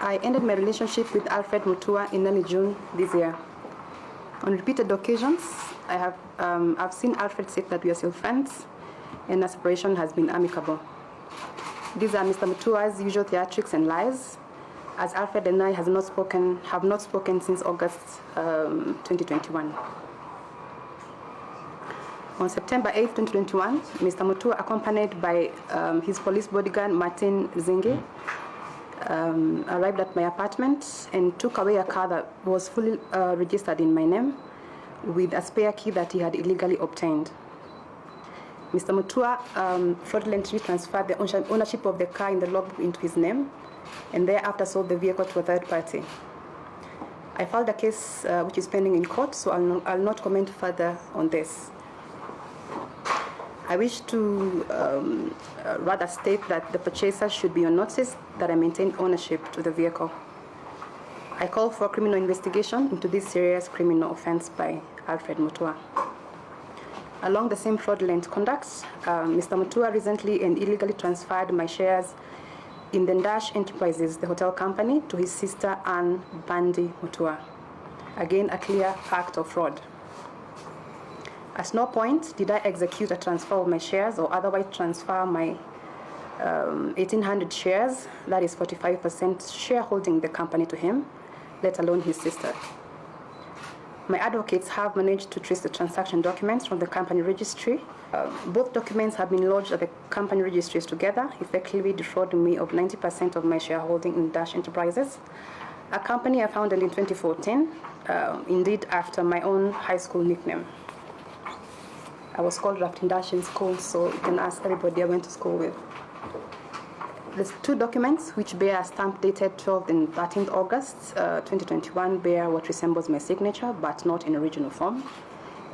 I ended my relationship with Alfred Mutua in early June this year. On repeated occasions, I've seen Alfred say that we are still friends, and our separation has been amicable. These are Mr. Mutua's usual theatrics and lies, as Alfred and I have not spoken since August 2021. On September 8, 2021, Mr. Mutua, accompanied by his police bodyguard, Martin Zingi, arrived at my apartment and took away a car that was fully registered in my name with a spare key that he had illegally obtained. Mr. Mutua fraudulently transferred the ownership of the car in the logbook into his name and thereafter sold the vehicle to a third party. I filed a case which is pending in court, so I'll not comment further on this. I wish to rather state that the purchaser should be on notice that I maintain ownership to the vehicle. I call for criminal investigation into this serious criminal offense by Alfred Mutua. Along the same fraudulent conduct, Mr. Mutua recently and illegally transferred my shares in the Dash Enterprises, the hotel company, to his sister Anne Bandi Mutua. Again, a clear act of fraud. At no point did I execute a transfer of my shares or otherwise transfer my 1,800 shares, that is 45% shareholding the company, to him, let alone his sister. My advocates have managed to trace the transaction documents from the company registry. Both documents have been lodged at the company registries together, effectively defrauding me of 90% of my shareholding in Dash Enterprises, a company I founded in 2014, indeed after my own high school nickname. I was called Rafting Dash in school, so you can ask everybody I went to school with. The two documents, which bear a stamp dated 12th and 13th August 2021, bear what resembles my signature, but not in original form.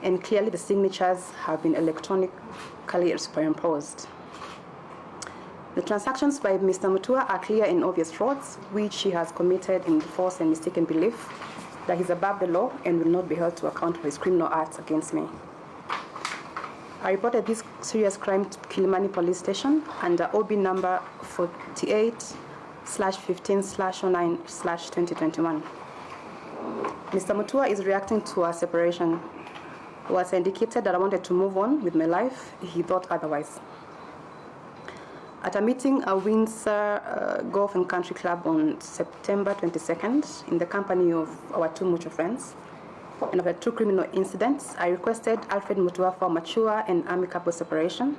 And clearly the signatures have been electronically superimposed. The transactions by Mr. Mutua are clear and obvious frauds, which he has committed in the false and mistaken belief that he's above the law and will not be held to account for his criminal acts against me. I reported this serious crime to Kilimani Police Station under OB number 48/15/09/2021. Mr. Mutua is reacting to our separation. Was indicated that I wanted to move on with my life, he thought otherwise. At a meeting at Windsor Golf and Country Club on September 22nd, in the company of our two mutual friends, and after two criminal incidents, I requested Alfred Mutua for mature and amicable separation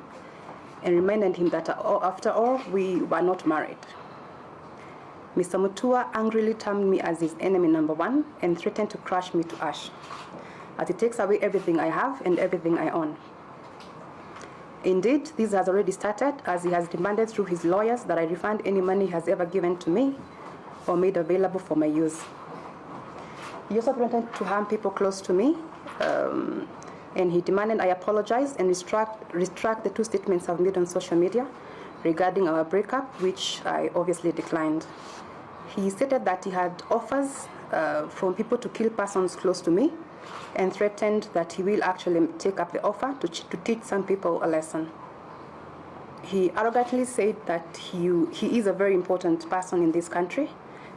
and reminded him that after all, we were not married. Mr. Mutua angrily termed me as his enemy number one and threatened to crush me to ash, as he takes away everything I have and everything I own. Indeed, this has already started, as he has demanded through his lawyers that I refund any money he has ever given to me or made available for my use. He also threatened to harm people close to me, and he demanded I apologize and retract the two statements I've made on social media regarding our breakup, which I obviously declined. He stated that he had offers from people to kill persons close to me and threatened that he will actually take up the offer to teach some people a lesson. He arrogantly said that he is a very important person in this country,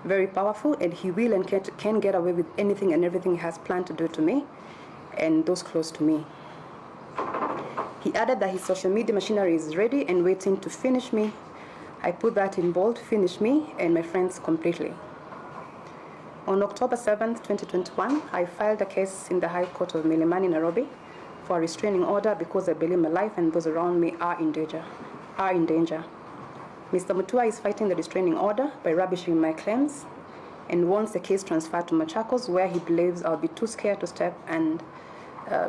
very powerful, and he will and can get away with anything and everything he has planned to do to me and those close to me. He added that his social media machinery is ready and waiting to finish me. I put that in bold: finish me and my friends completely. On October 7th, 2021, I filed a case in the High Court of Milimani, Nairobi, for a restraining order because I believe my life and those around me are in danger. Mr. Mutua is fighting the restraining order by rubbishing my claims and wants the case transferred to Machakos, where he believes I'll be too scared to step and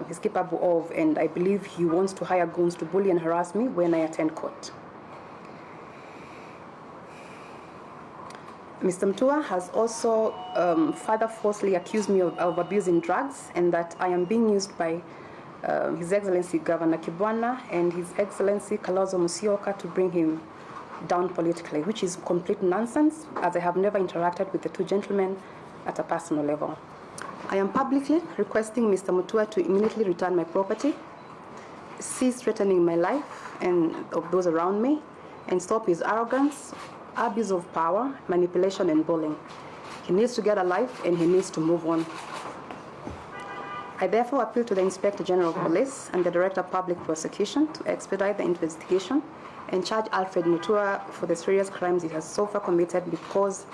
he's capable of, and I believe he wants to hire goons to bully and harass me when I attend court. Mr. Mutua has also further falsely accused me of abusing drugs and that I am being used by His Excellency Governor Kibwana and His Excellency Kalonzo Musyoka to bring him down politically, which is complete nonsense, as I have never interacted with the two gentlemen at a personal level. I am publicly requesting Mr. Mutua to immediately return my property, cease threatening my life and of those around me, and stop his arrogance abuse of power, manipulation, and bullying. He needs to get a life and he needs to move on. I therefore appeal to the Inspector General of Police and the Director of Public Prosecution to expedite the investigation and charge Alfred Mutua for the serious crimes he has so far committed, because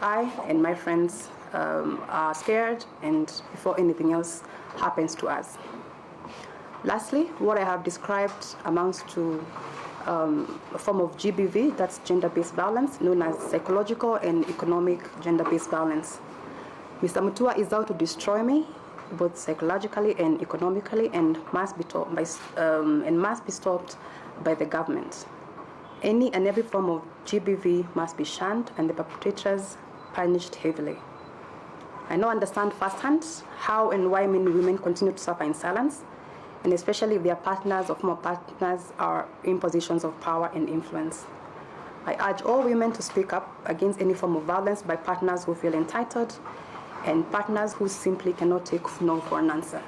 I and my friends are scared and before anything else happens to us. Lastly, what I have described amounts to a form of GBV, that's gender-based violence, known as psychological and economic gender-based violence. Mr. Mutua is out to destroy me, both psychologically and economically, and must be stopped by the government. Any and every form of GBV must be shunned and the perpetrators punished heavily. I now understand firsthand how and why many women continue to suffer in silence, and especially if their partners or former partners are in positions of power and influence. I urge all women to speak up against any form of violence by partners who feel entitled and partners who simply cannot take no for an answer.